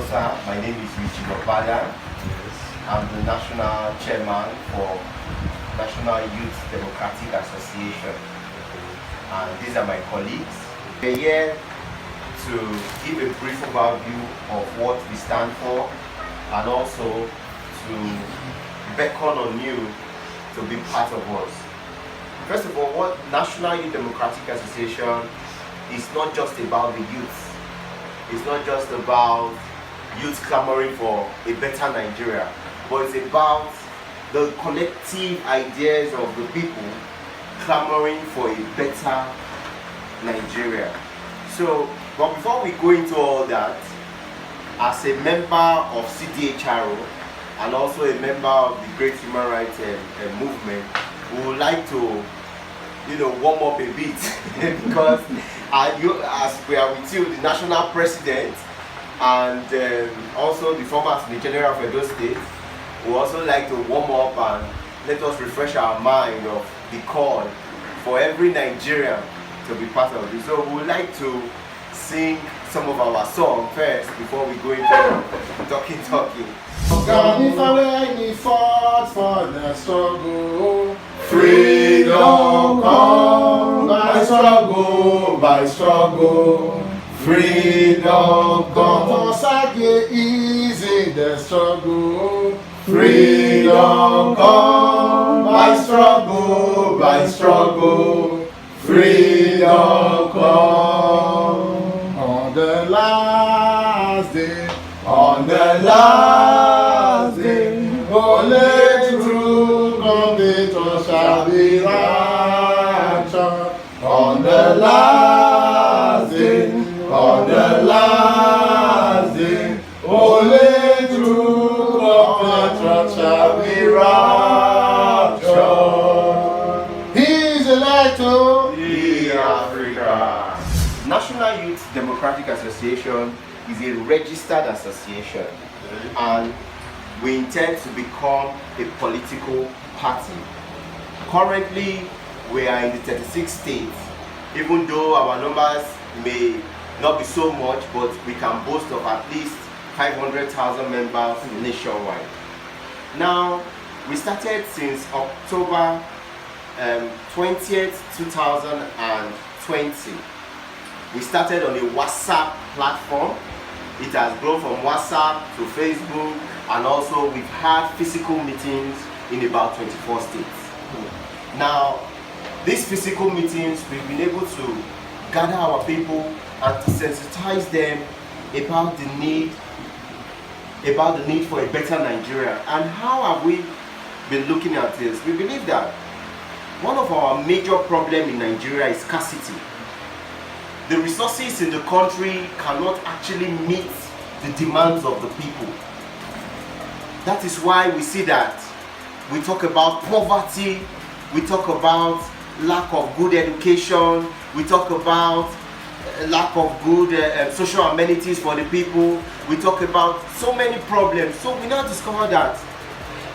sir. My name is Obayuwana. I'm the national chairman for National Youth Democratic Association. And these are my colleagues. We're here to give a brief overview of what we stand for and also to beckon on you to be part of us. First of all, what National Youth Democratic Association is not just about the youth. It's not just about youth clamoring for a better Nigeria, but it's about the collective ideas of the people clamoring for a better Nigeria. So, but before we go into all that, as a member of CDHRO and also a member of the Great Human Rights Movement, we would like to, warm up a bit because as we are with you, the national president and also the former Attorney General of Edo State, we also like to warm up and let us refresh our mind of the call for every Nigerian to be part of this. So we would like to sing some of our songs first before we go into talking. If I fought for the struggle, freedom come by struggle, freedom come. Osage is in the struggle, freedom come by struggle, freedom come. On the last day, only true completion shall be raptured. On the last day, only true completion shall be raptured. He is elected in Africa. National Youth Democratic Association is a registered association, and we intend to become a political party. Currently, we are in the 36 states, even though our numbers may not be so much, but we can boast of at least 500,000 members nationwide. Now, we started since October 20th, 2020. We started on a WhatsApp platform. It has grown from WhatsApp to Facebook, and also we've had physical meetings in about 24 states. Now, these physical meetings, we've been able to gather our people and to sensitize them about the need for a better Nigeria. And how have we been looking at this? We believe that one of our major problems in Nigeria is scarcity. The resources in the country cannot actually meet the demands of the people. That is why we see that we talk about poverty, we talk about lack of good education, we talk about lack of good social amenities for the people, we talk about so many problems. So we now discover that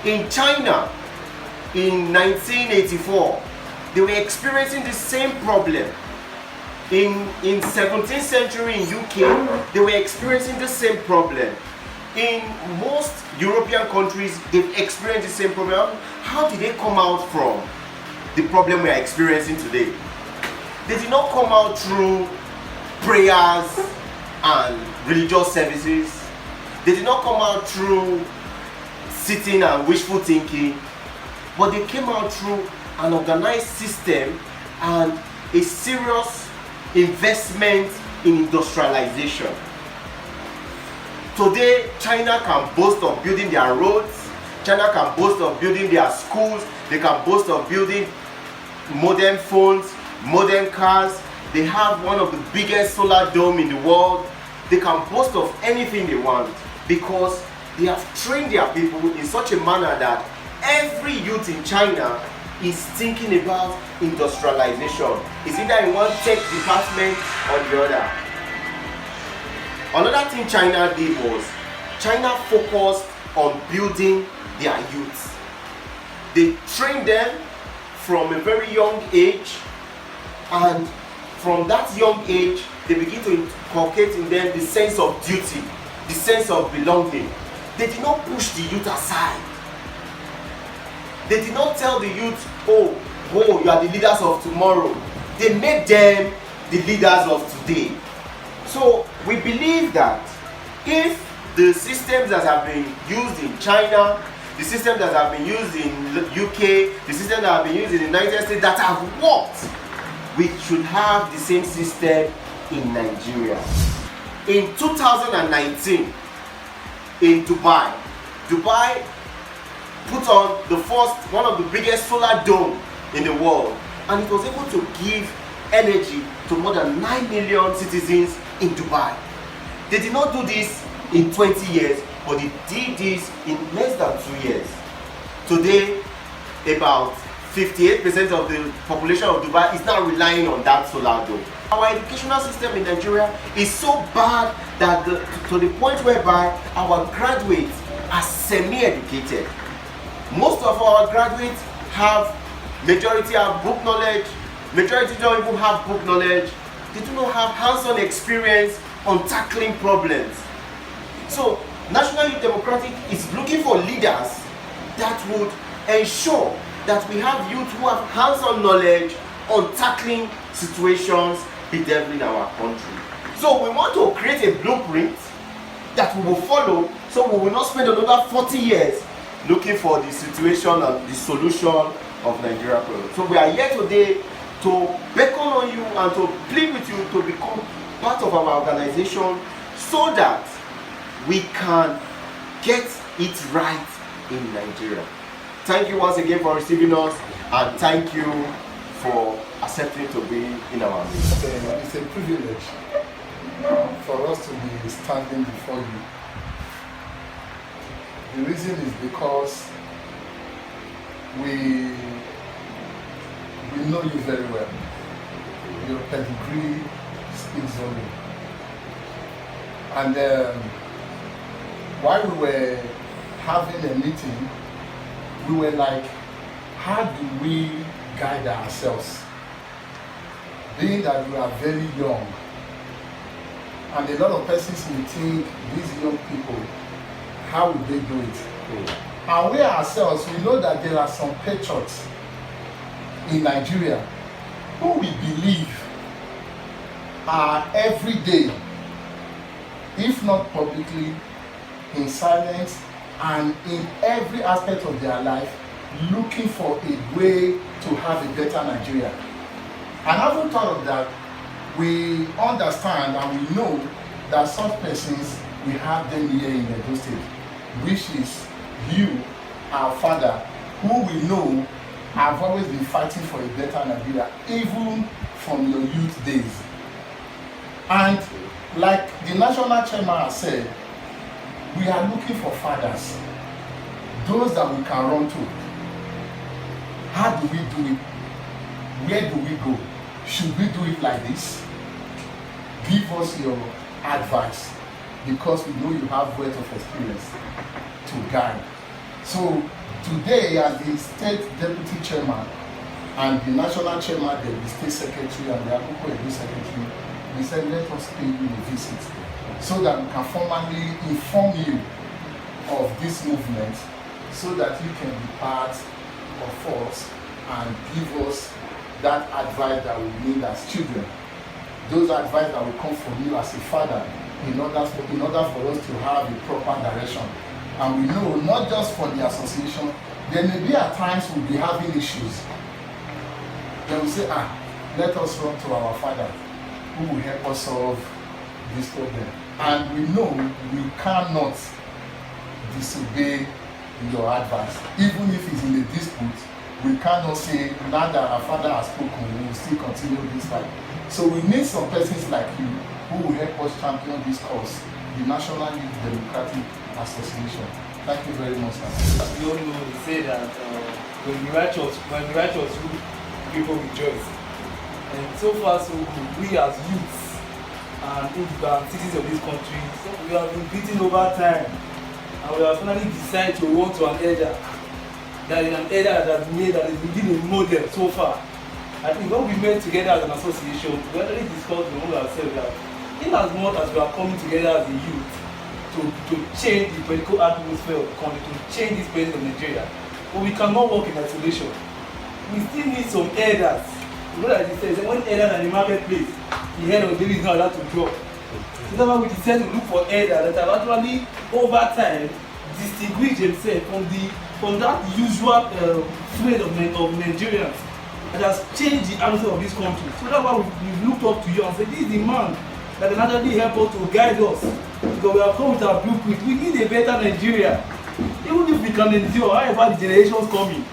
in China, in 1984, they were experiencing the same problem. In 17th century in UK, they were experiencing the same problem. In most European countries, they've experienced the same problem. How did they come out from the problem we are experiencing today? They did not come out through prayers and religious services. They did not come out through sitting and wishful thinking, but they came out through an organized system and a serious investment in industrialization. Today, China can boast of building their roads, China can boast of building their schools, they can boast of building modern phones, modern cars, they have one of the biggest solar dome in the world. They can boast of anything they want because they have trained their people in such a manner that every youth in China is thinking about industrialization. It's either in one tech department or the other. Another thing China did was China focused on building their youth. They trained them from a very young age, and from that young age they begin to inculcate in them the sense of duty. the sense of belonging. They did not push the youth aside. They did not tell the youth, oh, you are the leaders of tomorrow. They made them the leaders of today. So we believe that if the systems that have been used in China, the systems that have been used in the UK, the systems that have been used in the United States that have worked, we should have the same system in Nigeria. In 2019, in Dubai put on the first, one of the biggest solar dome in the world, and it was able to give energy to more than 9 million citizens in Dubai. They did not do this in 20 years, but they did this in less than 2 years. Today, about 58% of the population of Dubai is now relying on that solar dome. Our educational system in Nigeria is so bad that to the point whereby our graduates are semi-educated. Most of our graduates majority have book knowledge, majority don't even have book knowledge. They do not have hands-on experience on tackling problems. So National Youth Democratic is looking for leaders that would ensure that we have youth who have hands-on knowledge on tackling situations bedeviling our country. So we want to create a blueprint that we will follow, so we will not spend another 40 years looking for the situation and the solution of Nigeria problems. So we are here today to beckon on you and to plead with you to become part of our organization so that we can get it right in Nigeria. Thank you once again for receiving us, and thank you for accepting to be in our midst. It's a privilege for us to be standing before you. The reason is because we know you very well. Your pedigree speaks volume. And while we were having a meeting, we were like, how do we guide ourselves? Being that we are very young, and a lot of persons will think, these young people, how will they do it? And we ourselves, we know that there are some patriots in Nigeria who we believe are every day, if not publicly, in silence and in every aspect of their life, looking for a way to have a better Nigeria. And having thought of that, we understand and we know that such persons, we have them here in Edo State, which is you, our father, who we know have always been fighting for a better Nigeria, even from your youth days. And like the national chairman has said, we are looking for fathers, those that we can run to. How do we do it? Where do we go? Should we do it like this? Give us your advice, because we know you have wealth of experience to guide. So today, as the state deputy chairman and the national chairman, the state secretary and the Akoko Edo secretary, we said let us pay you a visit so that we can formally inform you of this movement, so that you can be part of us and give us that advice that we need as children. Those advice that will come from you as a father, in order for us to have a proper direction. And we know not just for the association, there may be at times we'll be having issues. Then we say, let us run to our father who will help us solve this problem. And we know we cannot disobey your advice. Even if it's in a dispute, we cannot say, now that our father has spoken, we will still continue this fight. So we need some persons like you who will help us champion this cause, the National Youth Democratic Association. Thank you very much, sir. As we all know, they say that when the righteous rule, people rejoice. And so far, so good. We as youths and citizens of this country, so we have been beaten over time, and we have finally decided to run to an elder. That is an elder that has made, that is within a model so far. I think when we met together as an association, we already discussed among ourselves that in as much as we are coming together as a youth to to change the political atmosphere of the country, to change this president of Nigeria. But we cannot work in isolation. We still need some elders. You know, like they say, when elders are in the marketplace, the head of David is not allowed to drop. So that's why we decided to look for elders that have actually, over time, distinguished themselves from that usual trade of Nigerians that has changed the atmosphere of this country. So that's why we've looked up to you and said, this is the man that can actually help us to guide us. Because we have come with our blueprint. We need a better Nigeria. Even if we can endure, however the generations coming.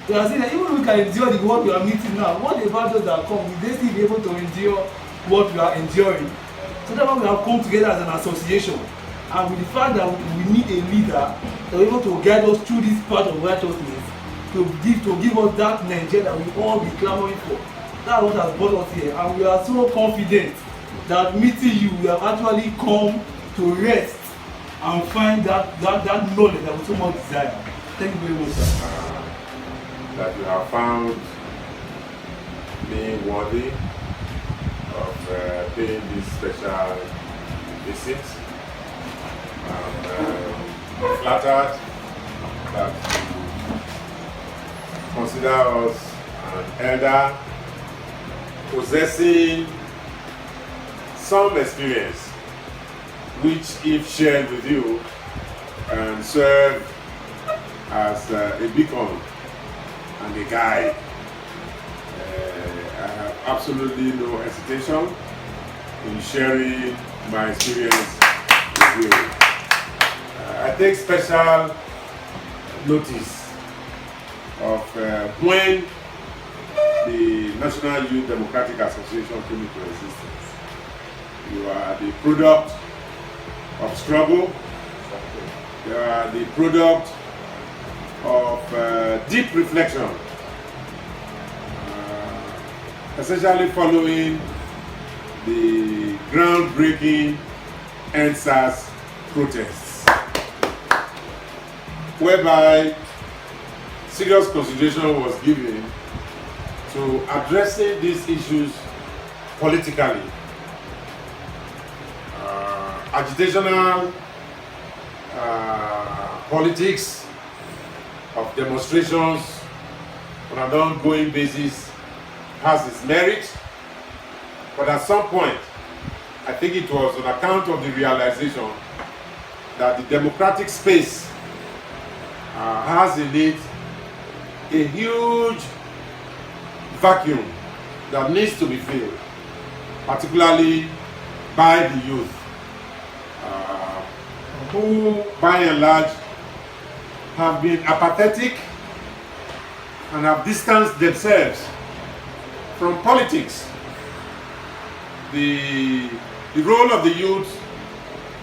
We are saying that even if we can endure the what we are meeting now, what about those that come? Will they still be able to endure what we are enduring? So that's why we have come together as an association. And with the fact that we need a leader that will be able to guide us through this path of righteousness, to give us that Nigeria that we all be clamoring for. That's what has brought us here. And we are so confident that meeting you, we have actually come to rest and find that knowledge that we so much desire. Thank you very much, sir. That you have found me worthy of paying this special visit. I'm flattered that you consider us an elder possessing some experience, which, if shared with you, can serve as a beacon and a guide. I have absolutely no hesitation in sharing my experience with you. I take special notice of when the National Youth Democratic Association came into existence. You are the product of struggle. You are the product of deep reflection, essentially following the groundbreaking NSAS protests, whereby serious consideration was given to addressing these issues politically. Agitational politics of demonstrations on an ongoing basis has its merit, but at some point, I think it was on account of the realization that the democratic space has in it a huge vacuum that needs to be filled, particularly by the youth, who by and large have been apathetic and have distanced themselves from politics. The role of the youth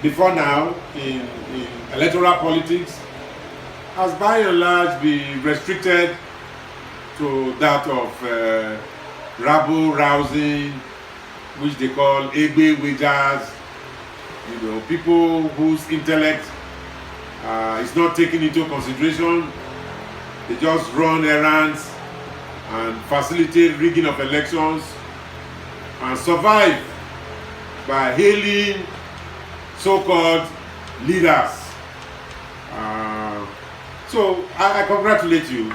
before now in electoral politics has by and large been restricted to that of rabble rousing, which they call Egbe Wagers, people whose intellect is not taken into consideration. They just run errands and facilitate rigging of elections and survive by hailing so-called leaders. So I congratulate you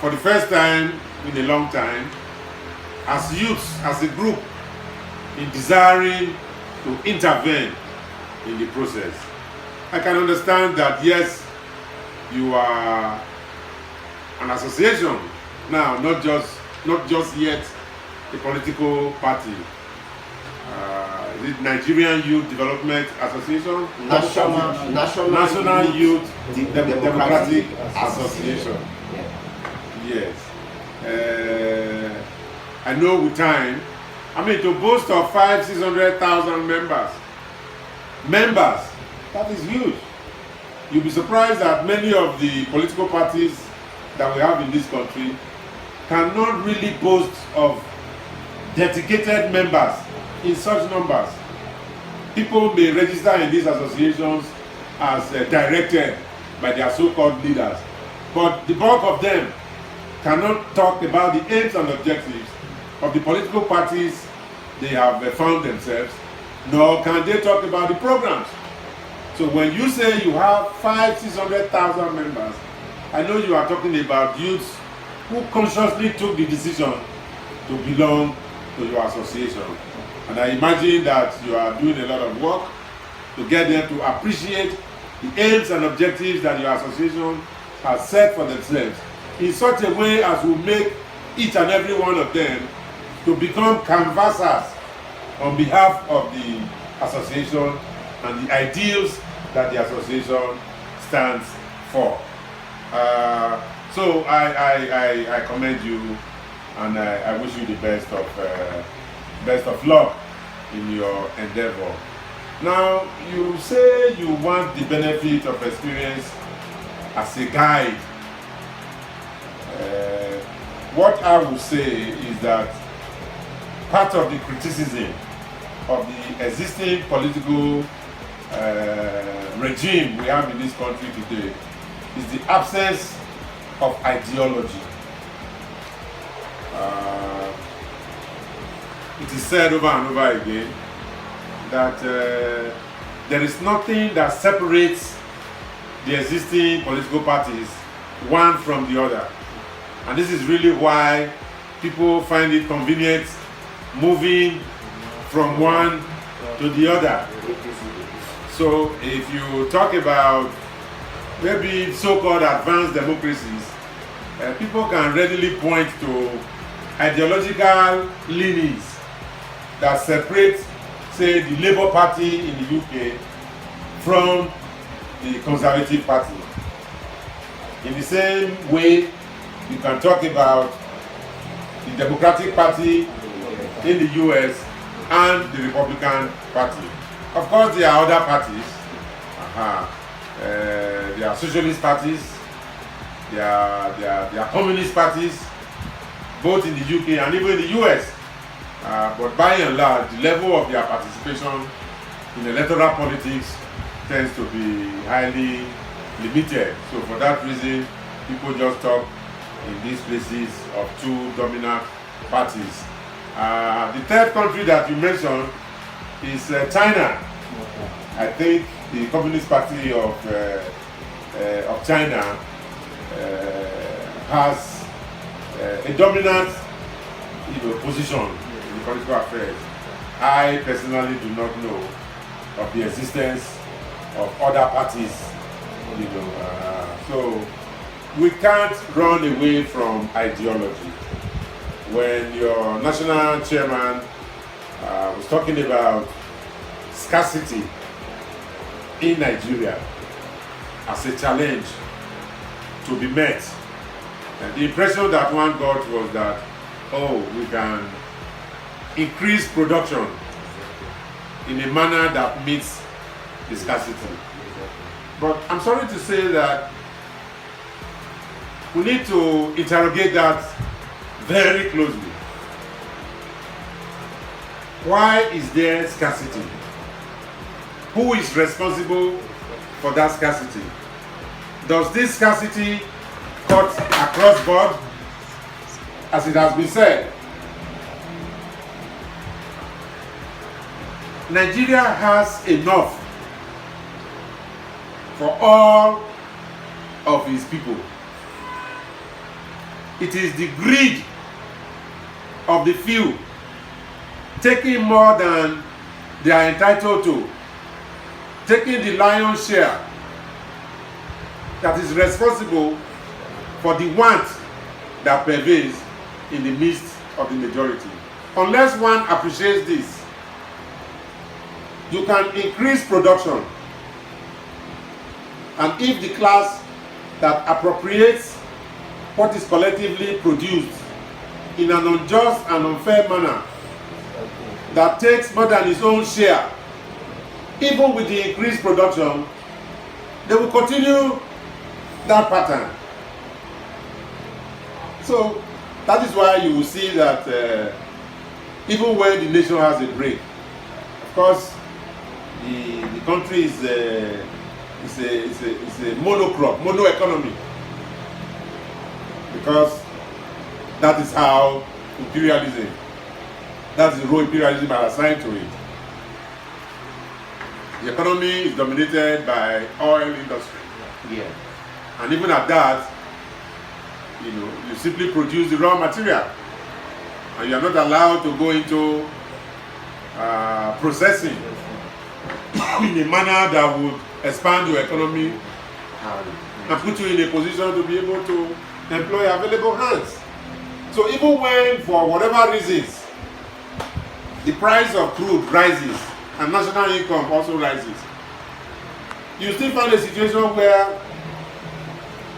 for the first time in a long time as youths, as a group, in desiring to intervene in the process. I can understand that, yes, you are an association now, not just yet a political party. Is it Nigerian Youth Development Association? National Youth Democratic Association. Yes. I know with time, to boast of 500,000-600,000 members, that is huge. You'll be surprised that many of the political parties that we have in this country cannot really boast of dedicated members in such numbers. People may register in these associations as directed by their so-called leaders, but the bulk of them cannot talk about the aims and objectives of the political parties they have found themselves, nor can they talk about the programs So when you say you have 500,000-600,000 members, I know you are talking about youths who consciously took the decision to belong to your association. And I imagine that you are doing a lot of work to get them to appreciate the aims and objectives that your association has set for themselves in such a way as will make each and every one of them to become canvassers on behalf of the association and the ideals that the association stands for. So I commend you, and I wish you the best of luck in your endeavor. Now, you say you want the benefit of experience as a guide. What I would say is that part of the criticism of the existing political regime we have in this country today is the absence of ideology. It is said over and over again that there is nothing that separates the existing political parties one from the other. And this is really why people find it convenient moving from one to the other. So if you talk about maybe so-called advanced democracies, people can readily point to ideological leanings that separate, say, the Labour Party in the UK from the Conservative Party. In the same way, you can talk about the Democratic Party in the US and the Republican Party. Of course, there are other parties. There are socialist parties, there are communist parties, both in the UK and even in the US. But by and large, the level of their participation in electoral politics tends to be highly limited. So for that reason, people just talk in these places of two dominant parties. The third country that you mentioned is China. I think the Communist Party of China has a dominant position in the political affairs. I personally do not know of the existence of other parties. So we can't run away from ideology. When your national chairman was talking about scarcity in Nigeria as a challenge to be met, and the impression that one got was that, oh, we can increase production in a manner that meets the scarcity. But I'm sorry to say that we need to interrogate that very closely. Why is there scarcity? Who is responsible for that scarcity? Does this scarcity cut across board, as it has been said? Nigeria has enough for all of its people. It is the greed of the few taking more than they are entitled to, taking the lion's share, that is responsible for the want that pervades in the midst of the majority. Unless one appreciates this, you can increase production, and if the class that appropriates what is collectively produced in an unjust and unfair manner, that takes more than its own share, even with the increased production, they will continue that pattern. So that is why you will see that even when the nation has a break, of course, the country is a mono economy, because that is how imperialism, that's the role imperialism are assigned to it. The economy is dominated by oil industry. Yeah. And even at that, you simply produce the raw material. And you are not allowed to go into processing in a manner that would expand your economy and put you in a position to be able to employ available hands. So even when, for whatever reasons, the price of crude rises and national income also rises, you still find a situation where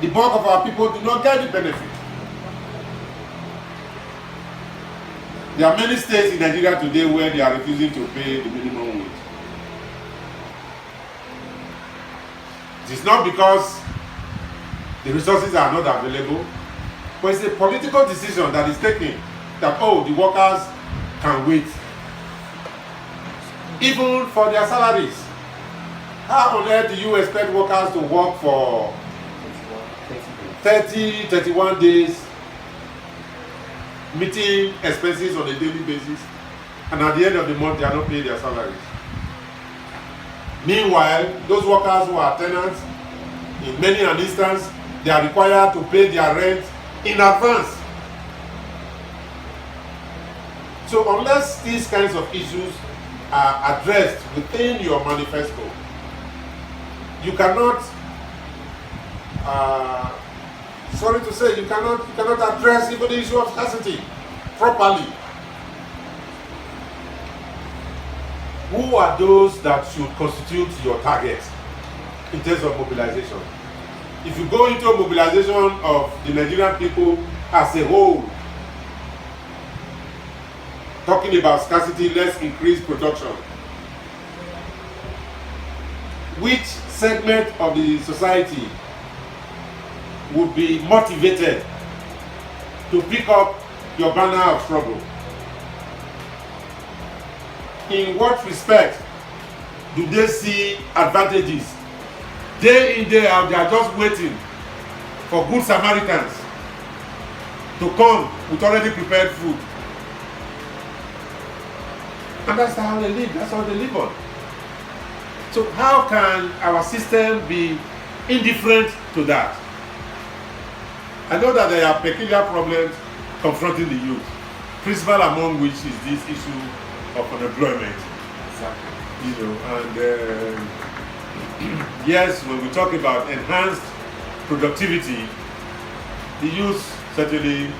the bulk of our people do not get the benefit. There are many states in Nigeria today where they are refusing to pay the minimum wage. It is not because the resources are not available, but it's a political decision that is taken that, oh, the workers can wait, even for their salaries. How on earth do you expect workers to work for 30, 31 days, meeting expenses on a daily basis, and at the end of the month they are not paying their salaries? Meanwhile, those workers who are tenants, in many an instance, they are required to pay their rent in advance. So unless these kinds of issues are addressed within your manifesto, you cannot, sorry to say, you cannot address even the issue of scarcity properly. Who are those that should constitute your target in terms of mobilization? If you go into a mobilization of the Nigerian people as a whole, talking about scarcity, let's increase production, which segment of the society would be motivated to pick up your banner of struggle? In what respect do they see advantages? Day in, day out, they are just waiting for good Samaritans to come with already prepared food. And that's how they live, that's how they live on. So how can our system be indifferent to that? I know that there are peculiar problems confronting the youth, principal among which is this issue of unemployment. Exactly. And yes, when we talk about enhanced productivity, the youth certainly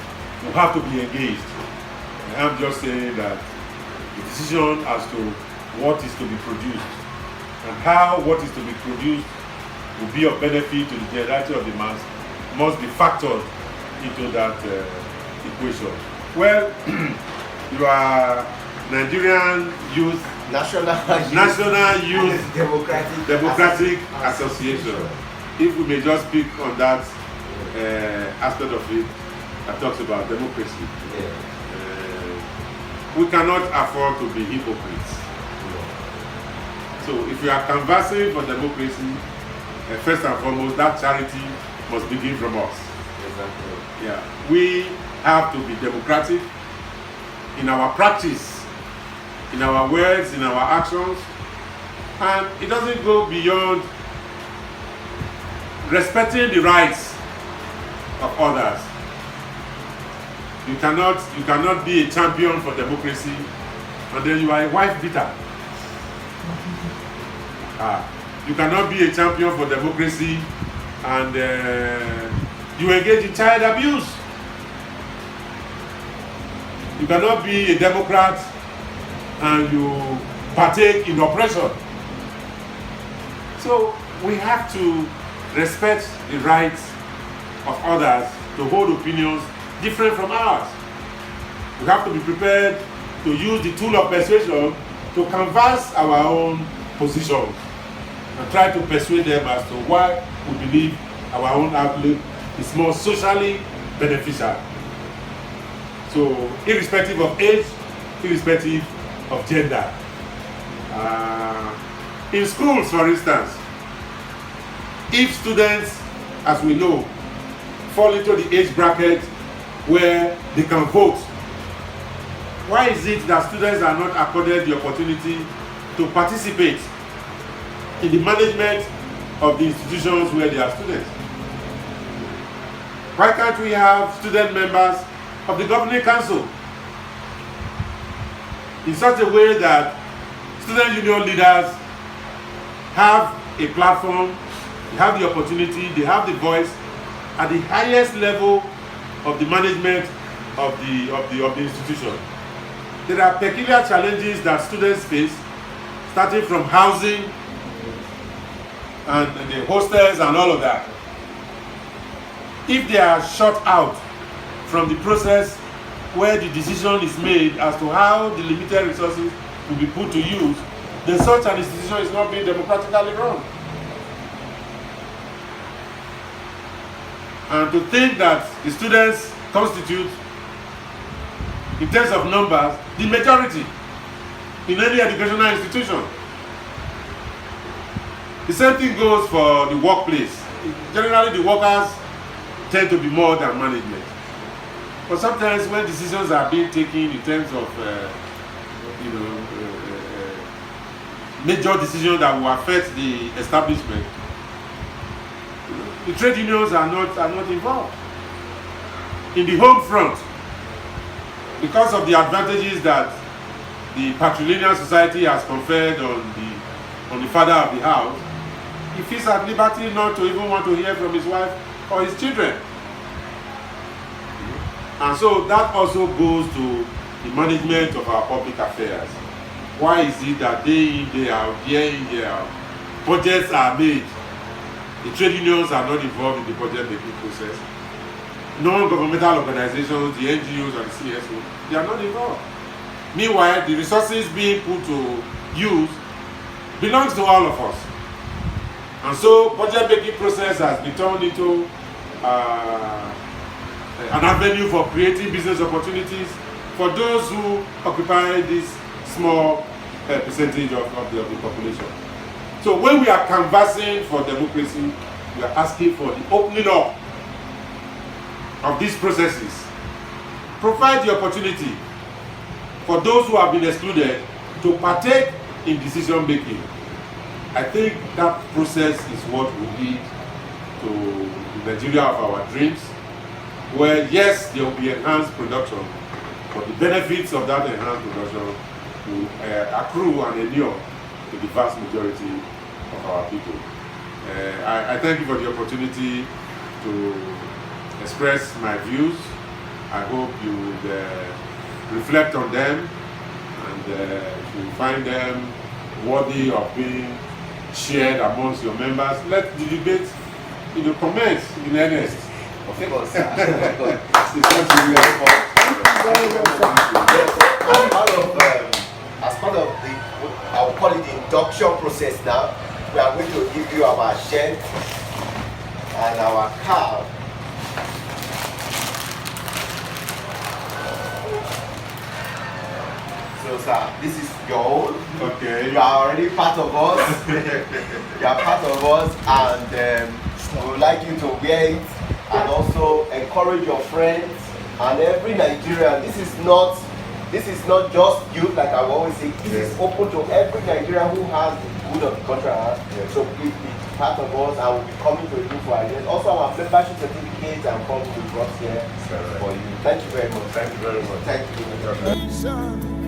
will have to be engaged. And I'm just saying that the decision as to what is to be produced and how what is to be produced will be of benefit to the generality of the mass must be factored into that equation. Well, you are Nigerian Youth National Youth Democratic Association. If we may just speak on that aspect of it that talks about democracy. We cannot afford to be hypocrites. So if we are canvassing for democracy, first and foremost, that charity must begin from us. Exactly. Yeah. We have to be democratic in our practice, in our words, in our actions, and it doesn't go beyond respecting the rights of others. You cannot be a champion for democracy and then you are a wife beater. You cannot be a champion for democracy and you engage in child abuse. You cannot be a Democrat and you partake in oppression. So we have to respect the rights of others to hold opinions different from ours. We have to be prepared to use the tool of persuasion to canvass our own positions and try to persuade them as to why we believe our own outlook is more socially beneficial. So, irrespective of age, irrespective of gender. In schools, for instance, if students, as we know, fall into the age bracket where they can vote, why is it that students are not accorded the opportunity to participate in the management of the institutions where they are students. Why can't we have student members of the governing council in such a way that student union leaders have a platform, they have the opportunity, they have the voice at the highest level of the management of the institution. There are peculiar challenges that students face, starting from housing and the hostels and all of that. If they are shut out from the process where the decision is made as to how the limited resources will be put to use, then such an institution is not being democratically run. And to think that the students constitute, in terms of numbers, the majority in any educational institution. The same thing goes for the workplace. Generally, the workers tend to be more than management. But sometimes when decisions are being taken in terms of major decisions that will affect the establishment, the trade unions are not involved. In the home front, because of the advantages that the patrilineal society has conferred on the father of the house, he feels at liberty not to even want to hear from his wife or his children. And so that also goes to the management of our public affairs. Why is it that day in, day out, year in, year out, budgets are made? The trade unions are not involved in the budget making process. Non-governmental organizations, the NGOs and the CSO, they are not involved. Meanwhile, the resources being put to use belongs to all of us. And so budget making process has been turned into an avenue for creating business opportunities for those who occupy this small percentage of the population. So when we are canvassing for democracy, we are asking for the opening up of these processes. Provide the opportunity for those who have been excluded to partake in decision making. I think that process is what will lead to the Nigeria of our dreams, where yes, there will be enhanced production, but the benefits of that enhanced production will accrue and inure to the vast majority of our people. I thank you for the opportunity to express my views. I hope you would reflect on them and you find them worthy of being shared amongst your members. Let the debate commence in earnest. Of course. As part of the, I'll call it the induction process now, we are going to give you our shirt and our card. So, sir, this is your own. Okay. You are already part of us. You are part of us, and we would like you to wear it and also encourage your friends and every Nigerian. This is not just youth, like I always say. This is open to every Nigerian who has the good of the country. So please be part of us, and we'll be coming to you for ideas. Also, our membership certificates and forms will be brought here for you. Thank you very much. Thank you very much. Thank you.